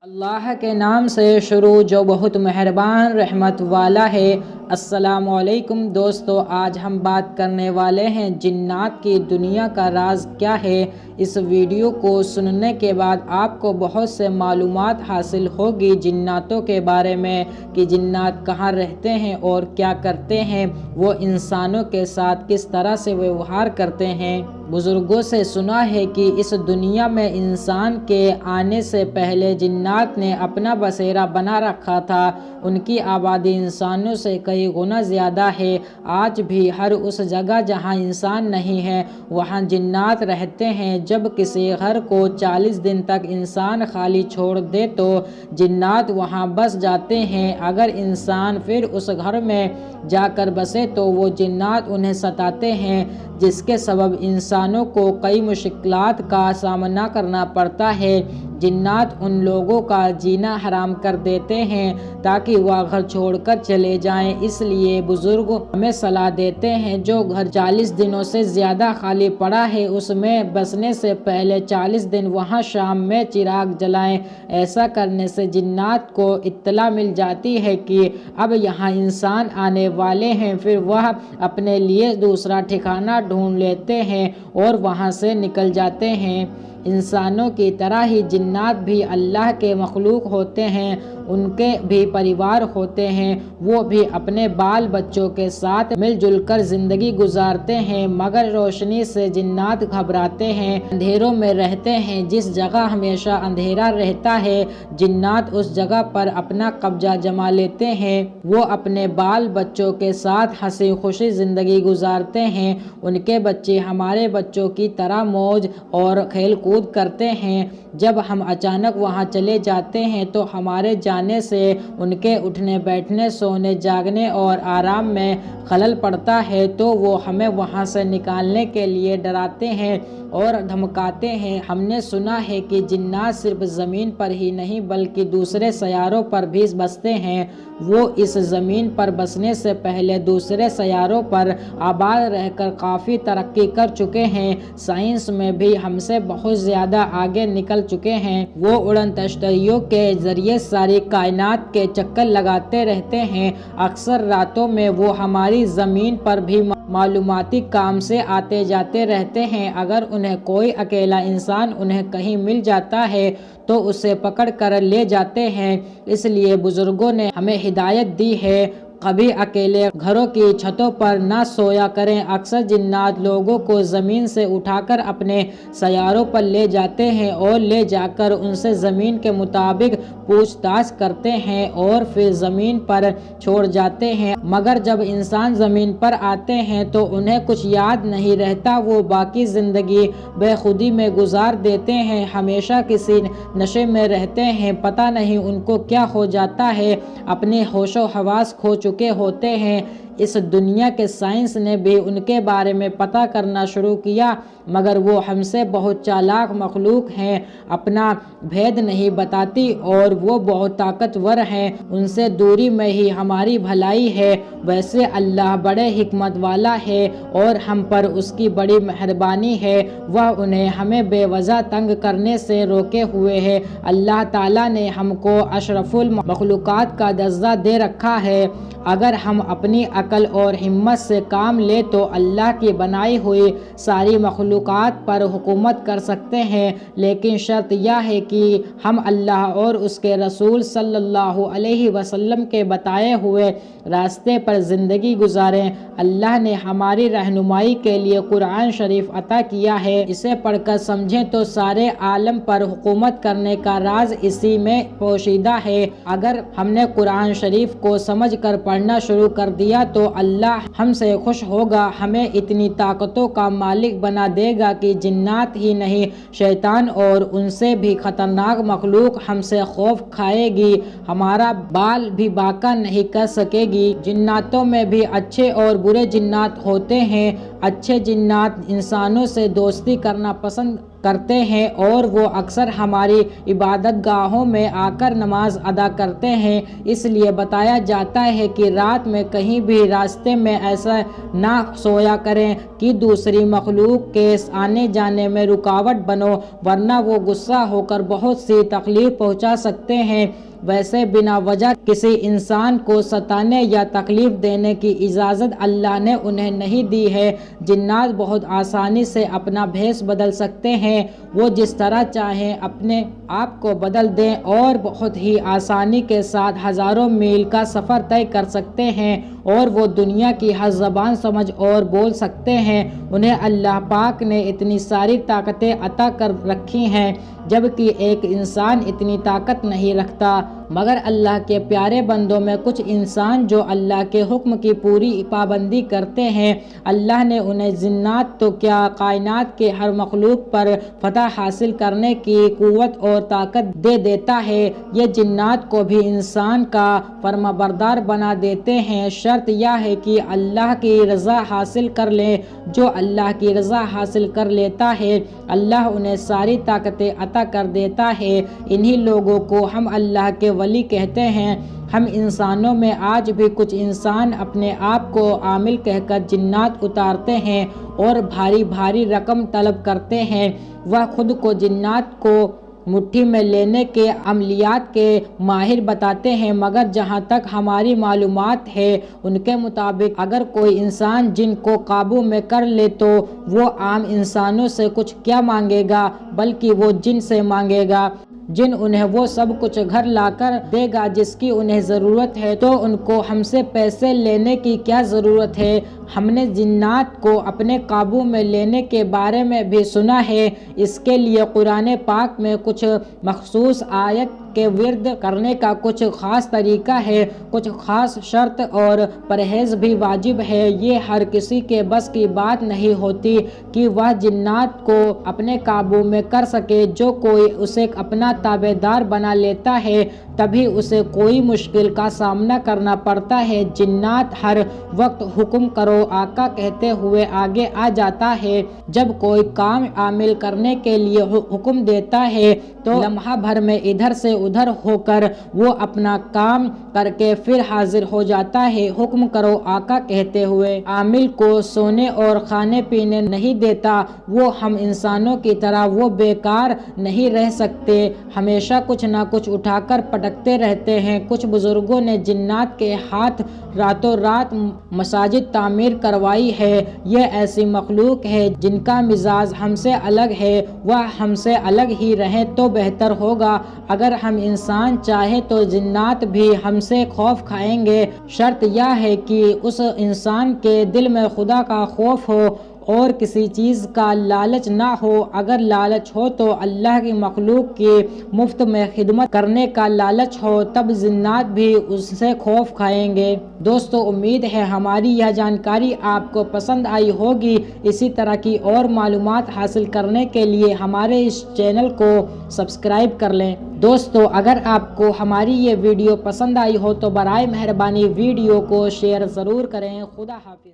اللہ کے نام سے شروع جو بہت مہربان رحمت والا ہے۔ السلام علیکم دوستو، آج ہم بات کرنے والے ہیں جنات کی دنیا کا راز کیا ہے۔ اس ویڈیو کو سننے کے بعد آپ کو بہت سے معلومات حاصل ہوگی جناتوں کے بارے میں کہ جنات کہاں رہتے ہیں اور کیا کرتے ہیں، وہ انسانوں کے ساتھ کس طرح سے ویوہار کرتے ہیں۔ بزرگوں سے سنا ہے کہ اس دنیا میں انسان کے آنے سے پہلے جنات نے اپنا بسیرا بنا رکھا تھا۔ ان کی آبادی انسانوں سے کئی گنا زیادہ ہے۔ آج بھی ہر اس جگہ جہاں انسان نہیں ہے وہاں جنات رہتے ہیں۔ جب کسی گھر کو 40 دن تک انسان خالی چھوڑ دے تو جنات وہاں بس جاتے ہیں۔ اگر انسان پھر اس گھر میں جا کر بسے تو وہ جنات انہیں ستاتے ہیں، جس کے سبب انسانوں کو کئی مشکلات کا سامنا کرنا پڑتا ہے۔ جنات ان لوگوں کا جینا حرام کر دیتے ہیں تاکہ وہ گھر چھوڑ کر چلے جائیں۔ اس لیے بزرگ ہمیں صلاح دیتے ہیں جو گھر 40 دنوں سے زیادہ خالی پڑا ہے اس میں بسنے سے پہلے 40 دن وہاں شام میں چراغ جلائیں۔ ایسا کرنے سے جنات کو اطلاع مل جاتی ہے کہ اب یہاں انسان آنے والے ہیں، پھر وہ اپنے لیے دوسرا ٹھکانہ ڈھونڈ لیتے ہیں اور وہاں سے نکل جاتے ہیں۔ انسانوں کی طرح ہی جنات بھی اللہ کے مخلوق ہوتے ہیں، ان کے بھی پریوار ہوتے ہیں، وہ بھی اپنے بال بچوں کے ساتھ مل جل کر زندگی گزارتے ہیں، مگر روشنی سے جنات گھبراتے ہیں، اندھیروں میں رہتے ہیں۔ جس جگہ ہمیشہ اندھیرا رہتا ہے جنات اس جگہ پر اپنا قبضہ جما لیتے ہیں۔ وہ اپنے بال بچوں کے ساتھ ہنسی خوشی زندگی گزارتے ہیں۔ ان کے بچے ہمارے بچوں کی طرح موج اور کھیل کود کرتے ہیں۔ جب ہم اچانک وہاں چلے جاتے ہیں تو ہمارے جانے سے ان کے اٹھنے بیٹھنے سونے جاگنے اور آرام میں خلل پڑتا ہے تو وہ ہمیں وہاں سے نکالنے کے لیے ڈراتے ہیں اور دھمکاتے ہیں۔ ہم نے سنا ہے کہ جنات صرف زمین پر ہی نہیں بلکہ دوسرے سیاروں پر بھی بستے ہیں۔ وہ اس زمین پر بسنے سے پہلے دوسرے سیاروں پر آباد رہ کر کافی ترقی کر چکے ہیں، سائنس میں بھی ہم سے بہت زیادہ آگے نکل چکے ہیں۔ وہ اڑن تشتریوں کے ذریعے ساری کائنات کے چکر لگاتے رہتے ہیں۔ اکثر راتوں میں وہ ہماری زمین پر بھی معلوماتی کام سے آتے جاتے رہتے ہیں۔ اگر انہیں کوئی اکیلا انسان انہیں کہیں مل جاتا ہے تو اسے پکڑ کر لے جاتے ہیں۔ اس لیے بزرگوں نے ہمیں ہدایت دی ہے کبھی اکیلے گھروں کی چھتوں پر نہ سویا کریں۔ اکثر جنات لوگوں کو زمین سے اٹھا کر اپنے سیاروں پر لے جاتے ہیں اور لے جا کر ان سے زمین کے مطابق پوچھ تاچھ کرتے ہیں اور پھر زمین پر چھوڑ جاتے ہیں، مگر جب انسان زمین پر آتے ہیں تو انہیں کچھ یاد نہیں رہتا، وہ باقی زندگی بے خودی میں گزار دیتے ہیں، ہمیشہ کسی نشے میں رہتے ہیں، پتہ نہیں ان کو کیا ہو جاتا ہے، اپنے ہوش و حواس کھو چکے ہوتے ہیں۔ اس دنیا کے سائنس نے بھی ان کے بارے میں پتہ کرنا شروع کیا، مگر وہ ہم سے بہت چالاک مخلوق ہیں، اپنا بھید نہیں بتاتی اور وہ بہت طاقتور ہیں، ان سے دوری میں ہی ہماری بھلائی ہے۔ ویسے اللہ بڑے حکمت والا ہے اور ہم پر اس کی بڑی مہربانی ہے، وہ انہیں ہمیں بے وجہ تنگ کرنے سے روکے ہوئے ہے۔ اللہ تعالیٰ نے ہم کو اشرف المخلوقات کا درجہ دے رکھا ہے۔ اگر ہم اپنی عقل اور ہمت سے کام لیں تو اللہ کی بنائی ہوئی ساری مخلوقات پر حکومت کر سکتے ہیں، لیکن شرط یہ ہے کہ ہم اللہ اور اس کے رسول صلی اللہ علیہ وسلم کے بتائے ہوئے راستے پر زندگی گزاریں۔ اللہ نے ہماری رہنمائی کے لیے قرآن شریف عطا کیا ہے، اسے پڑھ کر سمجھیں تو سارے عالم پر حکومت کرنے کا راز اسی میں پوشیدہ ہے۔ اگر ہم نے قرآن شریف کو سمجھ کر پڑھنا شروع کر دیا تو اللہ ہم سے خوش ہوگا، ہمیں اتنی طاقتوں کا مالک بنا دے گا کہ جنات ہی نہیں شیطان اور ان سے بھی خطرناک مخلوق ہم سے خوف کھائے گی، ہمارا بال بھی باقا نہیں کر سکے گی۔ جناتوں میں بھی اچھے اور برے جنات ہوتے ہیں، اچھے جنات انسانوں سے دوستی کرنا پسند کرتے ہیں اور وہ اکثر ہماری عبادت گاہوں میں آ کر نماز ادا کرتے ہیں۔ اس لیے بتایا جاتا ہے کہ رات میں کہیں بھی راستے میں ایسا نہ سویا کریں کہ دوسری مخلوق کے آنے جانے میں رکاوٹ بنو، ورنہ وہ غصہ ہو کر بہت سی تکلیف پہنچا سکتے ہیں۔ ویسے بنا وجہ کسی انسان کو ستانے یا تکلیف دینے کی اجازت اللہ نے انہیں نہیں دی ہے۔ جنات بہت آسانی سے اپنا بھیس بدل سکتے ہیں، وہ جس طرح چاہیں اپنے آپ کو بدل دیں اور بہت ہی آسانی کے ساتھ ہزاروں میل کا سفر طے کر سکتے ہیں، اور وہ دنیا کی ہر زبان سمجھ اور بول سکتے ہیں۔ انہیں اللہ پاک نے اتنی ساری طاقتیں عطا کر رکھی ہیں، جبکہ ایک انسان اتنی طاقت نہیں رکھتا۔ مگر اللہ کے پیارے بندوں میں کچھ انسان جو اللہ کے حکم کی پوری پابندی کرتے ہیں، اللہ نے انہیں جنات تو کیا کائنات کے ہر مخلوق پر فتح حاصل کرنے کی قوت اور طاقت دے دیتا ہے۔ یہ جنات کو بھی انسان کا فرمانبردار بنا دیتے ہیں۔ شرط یہ ہے کہ اللہ کی رضا حاصل کر لیں۔ جو اللہ کی رضا حاصل کر لیتا ہے، اللہ انہیں ساری طاقتیں عطا کر دیتا ہے۔ انہی لوگوں کو ہم اللہ کے ولی کہتے ہیں۔ ہم انسانوں میں آج بھی کچھ انسان اپنے آپ کو عامل کہہ کر جنات اتارتے ہیں اور بھاری بھاری رقم طلب کرتے ہیں۔ وہ خود کو جنات کو مٹھی میں لینے کے عملیات کے ماہر بتاتے ہیں، مگر جہاں تک ہماری معلومات ہے ان کے مطابق اگر کوئی انسان جن کو قابو میں کر لے تو وہ عام انسانوں سے کچھ کیا مانگے گا، بلکہ وہ جن سے مانگے گا۔ جن انہیں وہ سب کچھ گھر لا کر دے گا جس کی انہیں ضرورت ہے، تو ان کو ہم سے پیسے لینے کی کیا ضرورت ہے؟ ہم نے جنات کو اپنے قابو میں لینے کے بارے میں بھی سنا ہے۔ اس کے لیے قرآن پاک میں کچھ مخصوص آیت کے ورد کرنے کا کچھ خاص طریقہ ہے، کچھ خاص شرط اور پرہیز بھی واجب ہے۔ یہ ہر کسی کے بس کی بات نہیں ہوتی کہ وہ جنات کو اپنے قابو میں کر سکے۔ جو کوئی اسے اپنا تابع دار بنا لیتا ہے تبھی اسے کوئی مشکل کا سامنا کرنا پڑتا ہے۔ جنات ہر وقت حکم کرو آقا کہتے ہوئے آگے آ جاتا ہے۔ جب کوئی کام عامل کرنے کے لیے حکم دیتا ہے تو لمحہ بھر میں ادھر سے ادھر ہو کر وہ اپنا کام کر کے پھر حاضر ہو جاتا ہے۔ حکم کرو آقا کہتے ہوئے عامل کو سونے اور کھانے پینے نہیں دیتا۔ وہ ہم انسانوں کی طرح وہ بیکار نہیں رہ سکتے، ہمیشہ کچھ نہ کچھ اٹھا کر پٹکتے رہتے ہیں۔ کچھ بزرگوں نے جنات کے ہاتھ راتوں رات مساجد تعمیر کروائی ہے۔ یہ ایسی مخلوق ہے جن کا مزاج ہم سے الگ ہے، وہ ہم سے الگ ہی رہیں تو بہتر ہوگا۔ اگر ہم انسان چاہے تو جنات بھی ہم سے خوف کھائیں گے۔ شرط یہ ہے کہ اس انسان کے دل میں خدا کا خوف ہو اور کسی چیز کا لالچ نہ ہو۔ اگر لالچ ہو تو اللہ کی مخلوق کی مفت میں خدمت کرنے کا لالچ ہو، تب جنات بھی اس سے خوف کھائیں گے۔ دوستو، امید ہے ہماری یہ جانکاری آپ کو پسند آئی ہوگی۔ اسی طرح کی اور معلومات حاصل کرنے کے لیے ہمارے اس چینل کو سبسکرائب کر لیں۔ دوستو، اگر آپ کو ہماری یہ ویڈیو پسند آئی ہو تو برائے مہربانی ویڈیو کو شیئر ضرور کریں۔ خدا حافظ۔